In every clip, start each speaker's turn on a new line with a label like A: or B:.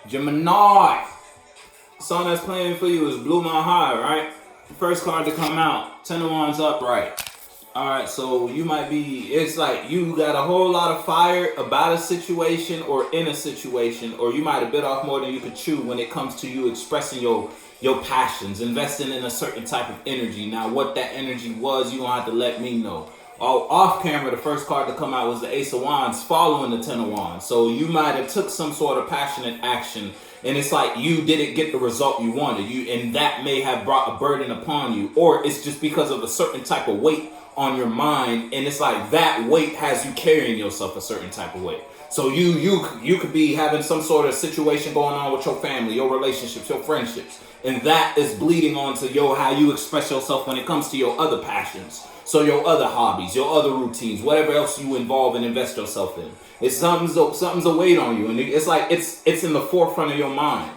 A: Gemini. The song that's playing for you is Blue My High, right? First card to come out, Ten of Wands upright. Alright, so you might be, it's like you got a whole lot of fire about a situation or in a situation, or you might have bit off more than you could chew when it comes to you expressing your passions, investing in a certain type of energy. Now, what that energy was, you gonna have to let me know. Off camera, the first card to come out was the Ace of Wands following the Ten of Wands. So you might have took some sort of passionate action, and it's like you didn't get the result you wanted. And that may have brought a burden upon you, or it's just because of a certain type of weight on your mind, and it's like that weight has you carrying yourself a certain type of way. So you could be having some sort of situation going on with your family, your relationships, your friendships, and that is bleeding onto how you express yourself when it comes to your other passions. So your other hobbies, your other routines, whatever else you involve and invest yourself in. It's something's a weight on you, and it's like it's in the forefront of your mind.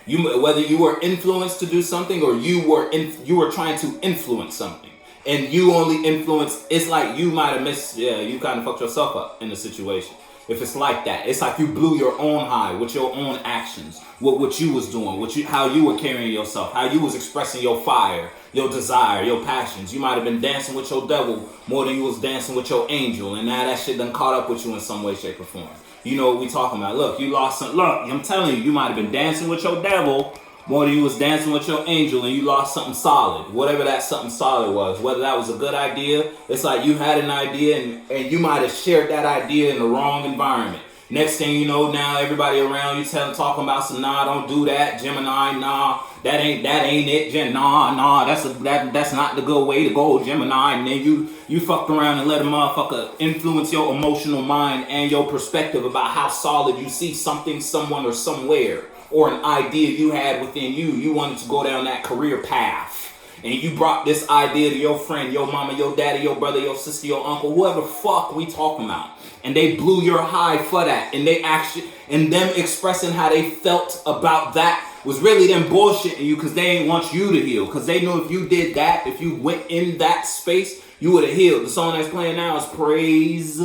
A: Whether you were influenced to do something or you were trying to influence something. And you only influence, it's like you might have missed, you kind of fucked yourself up in the situation. If it's like that, it's like you blew your own high with your own actions, what you was doing, how you were carrying yourself, how you was expressing your fire, your desire, your passions. You might have been dancing with your devil more than you was dancing with your angel, and now that shit done caught up with you in some way, shape, or form. You know what we talking about. Look, you lost some, look, I'm telling you might have been dancing with your devil more than you was dancing with your angel, and you lost something solid, whatever that something solid was. Whether that was a good idea, it's like you had an idea and you might have shared that idea in the wrong environment. Next thing you know, now everybody around you talking about some, nah, don't do that, Gemini, nah, that ain't it, nah, that's not the good way to go, Gemini. And then you fucked around and let a motherfucker influence your emotional mind and your perspective about how solid you see something, someone, or somewhere, or an idea you had within you. You wanted to go down that career path, and you brought this idea to your friend, your mama, your daddy, your brother, your sister, your uncle, whoever fuck we talking about, and they blew your high for that, and them expressing how they felt about that was really them bullshitting you because they ain't want you to heal, because they knew if you did that, if you went in that space, you would have healed. The song that's playing now is Praise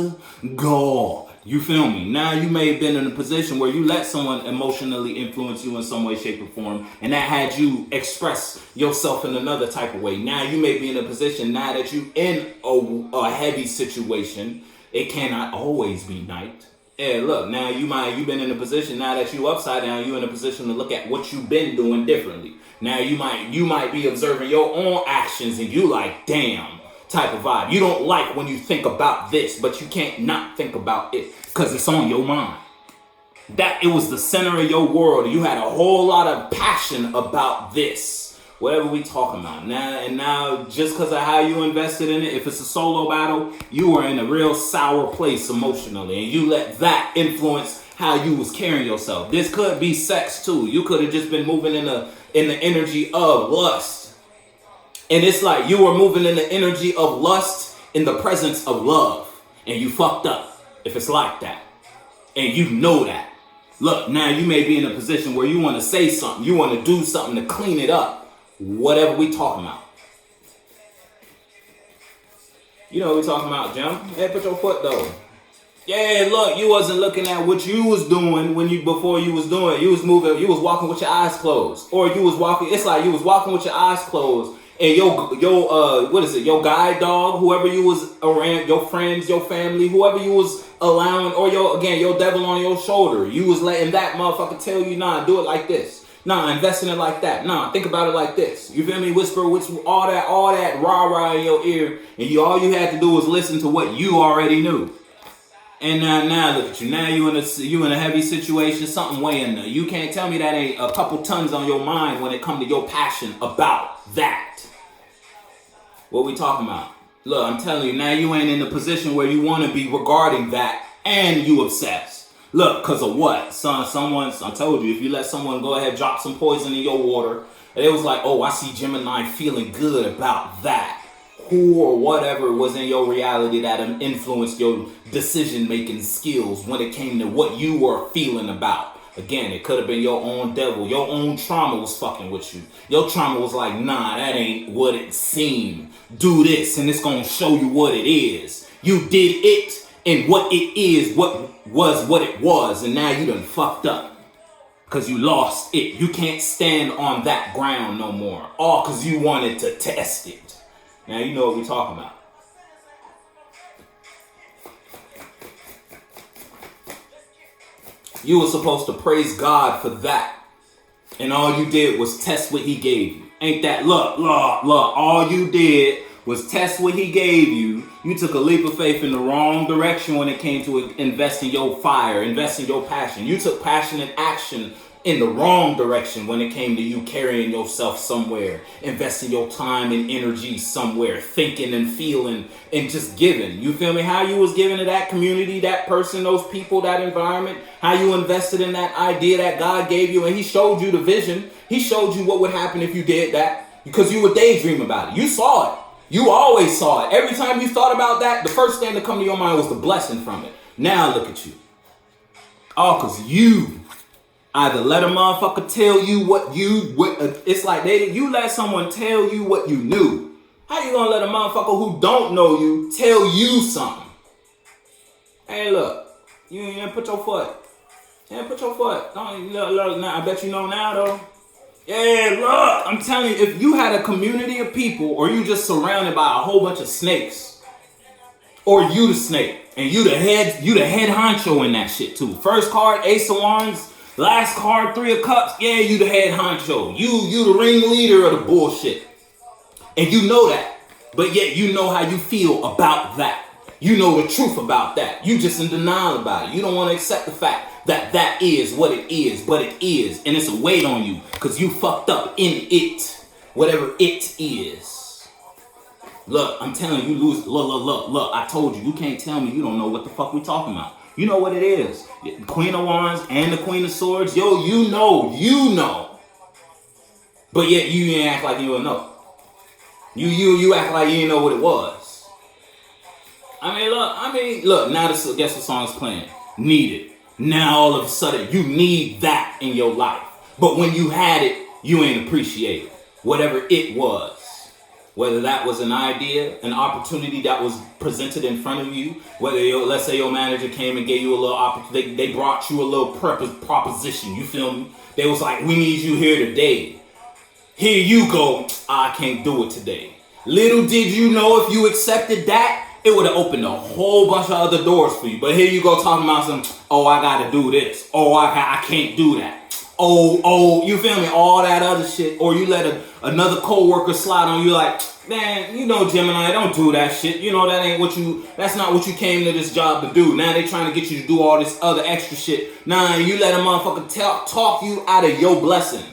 A: God. You feel me? Now you may have been in a position where you let someone emotionally influence you in some way, shape, or form, and that had you express yourself in another type of way. Now you may be in a position, now that you in a heavy situation, it cannot always be night. Yeah, look, now you've been in a position, now that you upside down, you in a position to look at what you've been doing differently. Now you might be observing your own actions, and you like, damn, type of vibe. You don't like when you think about this, but you can't not think about it because it's on your mind. That it was the center of your world. You had a whole lot of passion about this, whatever we talking about. Now, just because of how you invested in it, if it's a solo battle, you were in a real sour place emotionally, and you let that influence how you was carrying yourself. This could be sex too. You could have just been moving in the energy of lust. And it's like you were moving in the energy of lust in the presence of love. And you fucked up if it's like that. And you know that. Look, now you may be in a position where you want to say something. You want to do something to clean it up. Whatever we talking about. You know what we talking about, Jim. Hey, put your foot though. Yeah, look, you wasn't looking at what you was doing before you was doing. You was moving, you was walking with your eyes closed. Or you was walking, it's like you was walking with your eyes closed. And your guide dog, whoever you was around, your friends, your family, whoever you was allowing, or your devil on your shoulder, you was letting that motherfucker tell you, nah, do it like this. Nah, invest in it like that. Nah, think about it like this. You feel me? Whisper all that rah-rah in your ear, and all you had to do was listen to what you already knew. And now look at you. Now you in a heavy situation, something weighing there. You can't tell me that ain't a couple tons on your mind when it comes to your passion about that. What we talking about? Look, I'm telling you, now you ain't in the position where you want to be regarding that, and you obsessed. Look, because of what? I told you, if you let someone go ahead, drop some poison in your water, and it was like, oh, I see Gemini feeling good about that. Who or whatever was in your reality that influenced your decision-making skills when it came to what you were feeling about. Again, it could have been your own devil. Your own trauma was fucking with you. Your trauma was like, nah, that ain't what it seemed. Do this, and it's going to show you what it is. You did it, and what it is, what it was, and now you done fucked up. because you lost it. You can't stand on that ground no more. All because you wanted to test it. Now you know what we're talking about. You were supposed to praise God for that. And all you did was test what he gave you. Ain't that, look, all you did was test what he gave you. You took a leap of faith in the wrong direction when it came to investing your fire, investing your passion. You took passionate action in the wrong direction when it came to you carrying yourself somewhere, investing your time and energy somewhere, thinking and feeling and just giving. You feel me? How you was giving to that community, that person, those people, that environment, how you invested in that idea that God gave you, and he showed you the vision. He showed you what would happen if you did that because you would daydream about it. You saw it. You always saw it. Every time you thought about that, the first thing that come to your mind was the blessing from it. Now look at you. All because you either let a motherfucker tell you it's like you let someone tell you what you knew. How you gonna let a motherfucker who don't know you tell you something? Hey, look, you ain't put your foot. Yeah, put your foot. Don't look now. I bet you know now though. Yeah, look, I'm telling you, if you had a community of people, or you just surrounded by a whole bunch of snakes, or you the snake, and you the head honcho in that shit too. First card, Ace of Wands. Last card, 3 of Cups. Yeah, you the head honcho. You the ringleader of the bullshit. And you know that. But yet you know how you feel about that. You know the truth about that. You just in denial about it. You don't want to accept the fact that that is what it is, but it is. And it's a weight on you because you fucked up in it. Whatever it is. Look, I'm telling you, look. I told you, you can't tell me you don't know what the fuck we talking about. You know what it is. The Queen of Wands and the Queen of Swords. Yo, you know. But yet you ain't act like you don't know. You act like you didn't know what it was. I mean, look, now guess what song's playing? Need it. Now all of a sudden you need that in your life. But when you had it, you ain't appreciate it. Whatever it was. Whether that was an idea, an opportunity that was presented in front of you, whether let's say your manager came and gave you a little opportunity, they brought you a little proposition, you feel me? They was like, we need you here today. Here you go, I can't do it today. Little did you know if you accepted that, it would have opened a whole bunch of other doors for you. But here you go talking about some, oh, I gotta do this. Oh, I can't do that. Oh, you feel me? All that other shit. Or you let another co-worker slide on you like, man, you know, Gemini, don't do that shit. You know, that's not what you came to this job to do. Now they trying to get you to do all this other extra shit. Nah, you let a motherfucker talk you out of your blessing.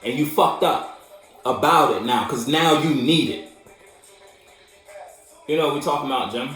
A: And you fucked up about it now. Because now you need it. You know what we talking about, Gem?